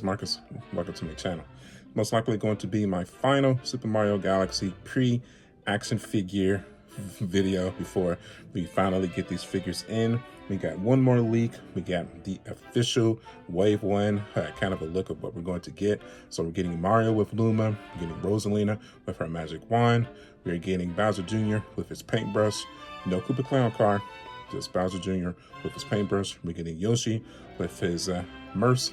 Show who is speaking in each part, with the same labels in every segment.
Speaker 1: is Marcus. Welcome to my channel. Most likely going to be my final Super Mario Galaxy pre-action figure video before we finally get these figures in. We got one more leak. We got the official Wave 1, kind of a look of what we're going to get. So we're getting Mario with Luma, we're getting Rosalina with her magic wand, we're getting Bowser Jr. with his paintbrush, no Koopa Clown car, just Bowser Jr. with his paintbrush. We're getting Yoshi with his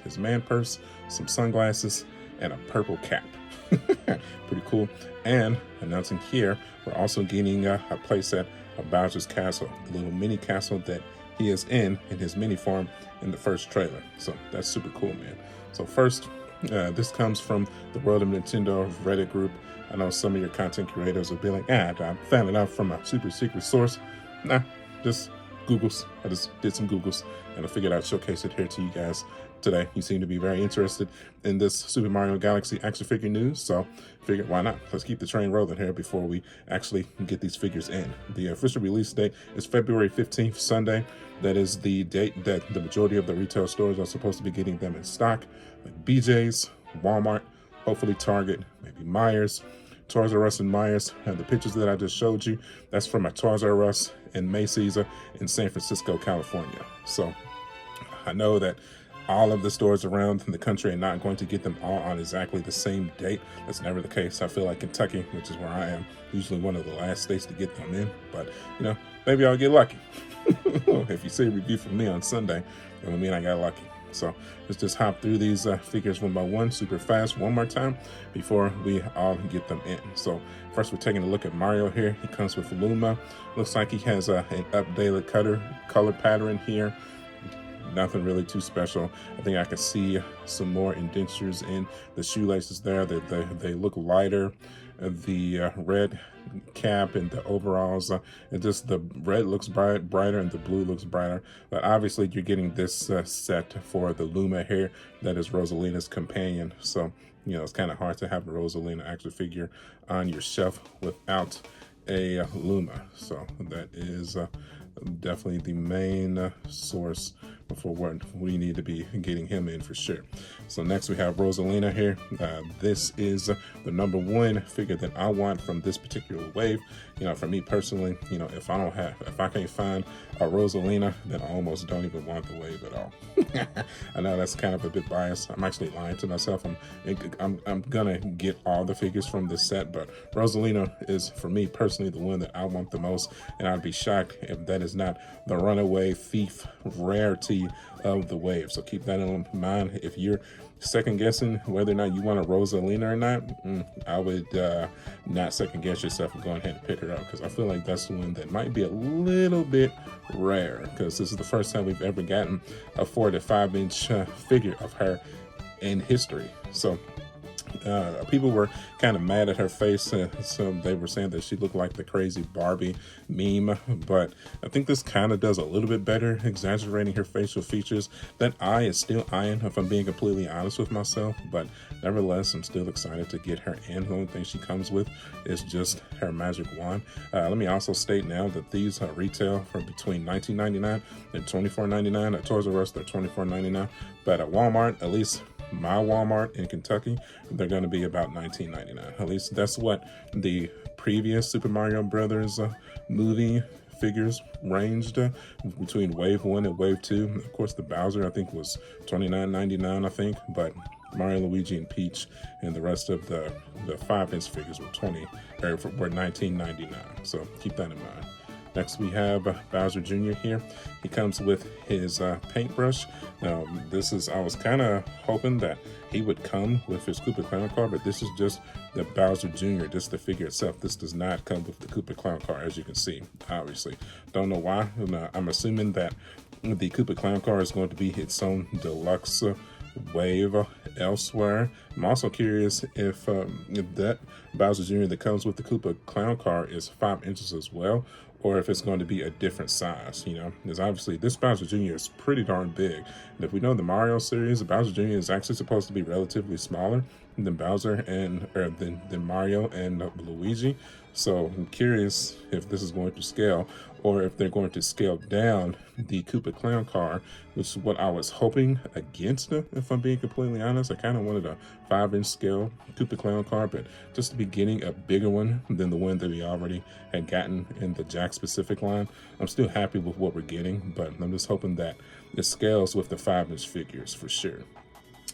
Speaker 1: his man purse, some sunglasses, and a purple cap. Pretty cool. And announcing here, we're also getting a playset of Bowser's castle, the little mini castle that he is in his mini form in the first trailer. So that's super cool, man. So first, this comes from the World of Nintendo Reddit group. I know some of your content creators will be like, I found it out from a super secret source. Nah, just Googles. I just did some Googles and I figured I'd showcase it here to you guys today. You seem to be very interested in this Super Mario Galaxy action figure news, so figured why not? Let's keep the train rolling here before we actually get these figures in. The official release date is February 15th, Sunday. That is the date that the majority of the retail stores are supposed to be getting them in stock, like BJ's, Walmart, hopefully Target, maybe Myers, Toys R Us and Myers. And the pictures that I just showed you, that's from a Toys R Us and Macy's in San Francisco, California. So I know that all of the stores around the country are not going to get them all on exactly the same date. That's never the case. I feel like Kentucky, which is where I am, usually one of the last states to get them in. But, you know, maybe I'll get lucky. If you see a review from me on Sunday, that would mean I got lucky. So let's just hop through these figures one by one, super fast, one more time before we all get them in. So first, we're taking a look at Mario here. He comes with Luma. Looks like he has an updated color pattern here. Nothing really too special. I think I can see some more indentures in the shoelaces there. They look lighter. The red cap and the overalls, and just the red looks brighter and the blue looks brighter. But obviously you're getting this set for the Luma here. That is Rosalina's companion. So, you know, it's kind of hard to have a Rosalina action figure on your shelf without a Luma. So that is definitely the main source for what we need to be getting him in for sure. So next we have Rosalina here. This is the #1 figure that I want from this particular wave. You know, for me personally, you know, if I can't find a Rosalina, then I almost don't even want the wave at all. I know that's kind of a bit biased. I'm actually lying to myself. I'm gonna get all the figures from this set, but Rosalina is, for me personally, the one that I want the most, and I'd be shocked if that is not the runaway thief rarity of the wave. So keep that in mind. If you're second guessing whether or not you want a Rosalina or not, I would not second guess yourself and go ahead and pick her up, because I feel like that's the one that might be a little bit rare, because this is the first time we've ever gotten a 4 to 5 inch figure of her in history. So people were kind of mad at her face, so they were saying that she looked like the crazy Barbie meme, but I think this kind of does a little bit better, exaggerating her facial features. That eye is still eyeing, if I'm being completely honest with myself, but nevertheless, I'm still excited to get her in. The only thing she comes with is just her magic wand. Let me also state now that these retail for between $19.99 and $24.99. At Toys R Us, they're $24.99, but at Walmart, at least my Walmart in Kentucky, they're going to be about $19.99. At least that's what the previous Super Mario Brothers movie figures ranged between Wave 1 and Wave 2. Of course, the Bowser, I think, was $29.99, I think, but Mario, Luigi, and Peach and the rest of the 5-inch figures were $19.99. So keep that in mind. Next, we have Bowser Jr. here. He comes with his paintbrush. Now, I was kind of hoping that he would come with his Koopa Clown car, but this is just the Bowser Jr., just the figure itself. This does not come with the Koopa Clown car, as you can see, obviously. Don't know why. I'm assuming that the Koopa Clown car is going to be its own deluxe wave elsewhere. I'm also curious if that Bowser Jr. that comes with the Koopa Clown car is 5 inches as well, or if it's going to be a different size, you know, because obviously this Bowser Jr. is pretty darn big. And if we know the Mario series, the Bowser Jr. is actually supposed to be relatively smaller than than Mario and Luigi. So I'm curious if this is going to scale or if they're going to scale down the Koopa Clown car, which is what I was hoping against, if I'm being completely honest. I kind of wanted a 5-inch scale Koopa Clown car, but just to be getting a bigger one than the one that we already had gotten in the Jack specific line. I'm still happy with what we're getting, but I'm just hoping that it scales with the 5-inch figures for sure.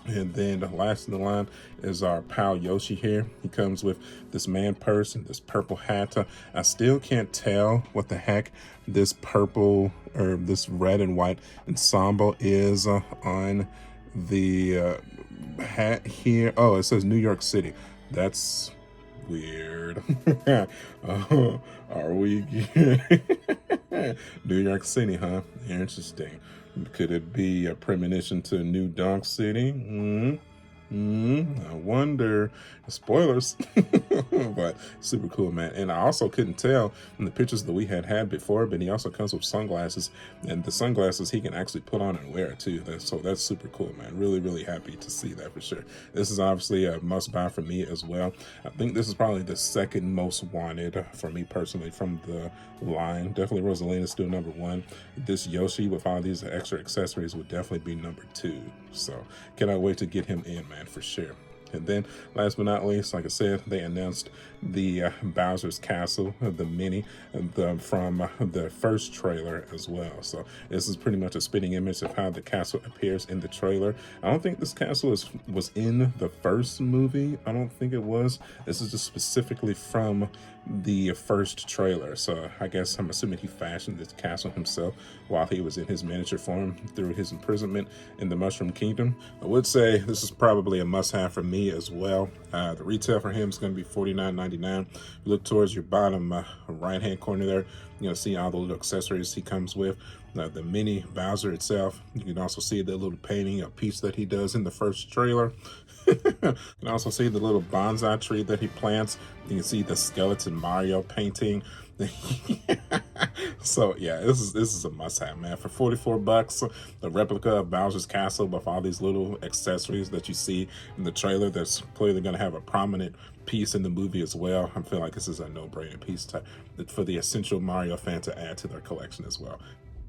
Speaker 1: And then the last in the line is our pal Yoshi here. He comes with this man purse and this purple hat. I still can't tell what the heck this purple or this red and white ensemble is on the hat here. Oh, it says New York City. That's weird. Are we New York City, huh? Interesting. Could it be a premonition to New Donk City? I wonder. Spoilers. But super cool, man. And I also couldn't tell in the pictures that we had before, but he also comes with sunglasses, and the sunglasses he can actually put on and wear too. So that's super cool, man. Really happy to see that for sure. This is obviously a must buy for me as well. I think this is probably the second most wanted for me personally from the line. Definitely Rosalina is still number 1. This Yoshi with all these extra accessories would definitely be number 2. So cannot wait to get him in, man, for sure. And then last but not least, like I said, they announced the Bowser's Castle, the mini, from the first trailer as well. So this is pretty much a spitting image of how the castle appears in the trailer. I don't think this castle was in the first movie. I don't think it was. This is just specifically from the first trailer. So I guess I'm assuming he fashioned this castle himself while he was in his miniature form through his imprisonment in the Mushroom Kingdom. I would say this is probably a must-have for me as well. The retail for him is going to be $49.99. You look towards your bottom right-hand corner there, you're going to see all the little accessories he comes with. The mini Bowser itself, you can also see the little painting, a piece that he does in the first trailer. You can also see the little bonsai tree that he plants. You can see the skeleton Mario painting. So yeah, this is a must-have, man. For $44, the replica of Bowser's Castle with all these little accessories that you see in the trailer, that's clearly going to have a prominent piece in the movie as well. I feel like this is a no-brainer piece for the essential Mario fan to add to their collection as well.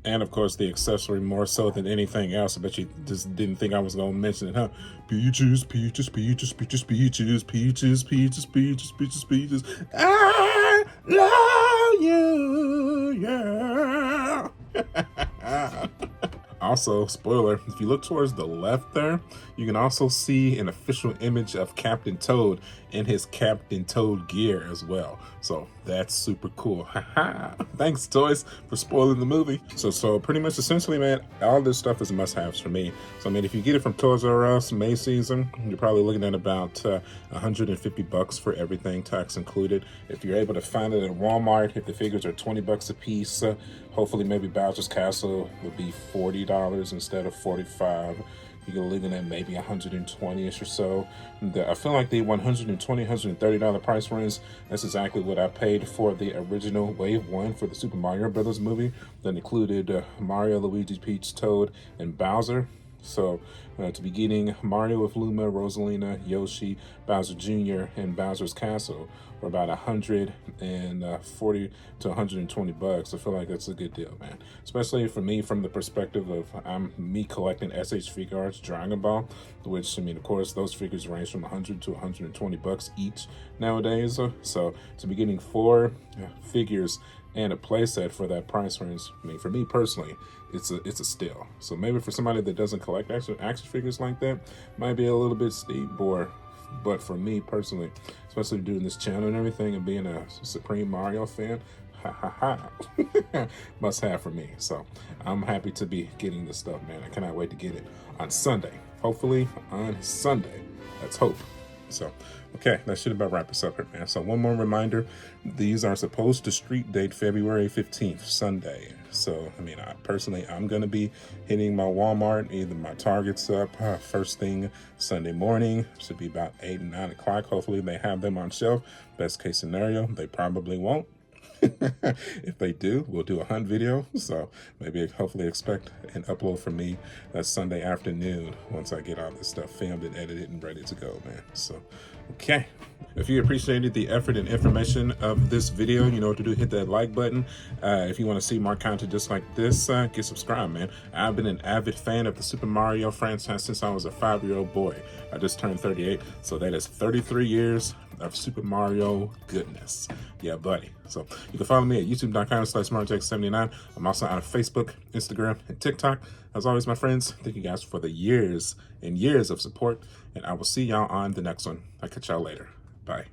Speaker 1: And of course, the accessory more so than anything else. I bet you just didn't think I was going to mention it, huh? Peaches, peaches, peaches, peaches, peaches, peaches, peaches, peaches, peaches, peaches. I love you, yeah. Also, spoiler, if you look towards the left there, you can also see an official image of Captain Toad in his Captain Toad gear as well. So that's super cool. Thanks, toys, for spoiling the movie. So pretty much essentially, man, all this stuff is must-haves for me. So I mean, if you get it from Toys R Us May season, you're probably looking at about $150 for everything, tax included. If you're able to find it at Walmart, if the figures are $20 a piece, hopefully maybe Bowser's Castle would be $40 instead of $45. You're looking at maybe $120-ish or so. I feel like the $120, $130 price range, that's exactly what I paid for the original Wave 1 for the Super Mario Brothers movie that included Mario, Luigi, Peach, Toad, and Bowser. So to be getting Mario with Luma, Rosalina, Yoshi, Bowser Jr., and Bowser's Castle for about $140 to $120. I feel like that's a good deal, man. Especially for me, from the perspective of me collecting SH figure arts, Dragon Ball, which, I mean, of course, those figures range from $100 to $120 each nowadays. So to be getting 4 figures and a playset for that price range, I mean, for me personally, it's a steal. So maybe for somebody that doesn't collect action figures like that, might be a little bit steep, but for me personally, especially doing this channel and everything and being a Supreme Mario fan, must have for me. So I'm happy to be getting this stuff, man. I cannot wait to get it on Sunday. Hopefully on Sunday. Let's hope. So, okay, that should about wrap us up here, man. So one more reminder, these are supposed to street date February 15th, Sunday. So, I mean, I'm going to be hitting my Walmart, either my Target's up first thing Sunday morning. Should be about 8 and 9 o'clock. Hopefully they have them on shelf. Best case scenario, they probably won't. If they do, we'll do a hunt video. So maybe hopefully expect an upload from me that Sunday afternoon once I get all this stuff filmed and edited and ready to go, man. So Okay. If you appreciated the effort and information of this video, you know what to do. Hit that like button. If you want to see more content just like this, get subscribed, man. I've been an avid fan of the Super Mario franchise since I was a 5-year-old boy. I just turned 38, so that is 33 years of Super Mario goodness. Yeah, buddy. So you can follow me at youtube.com/SmartJack79. I'm also on Facebook, Instagram, and TikTok. As always, my friends, thank you guys for the years and years of support, and I will see y'all on the next one. I'll catch y'all later. Bye.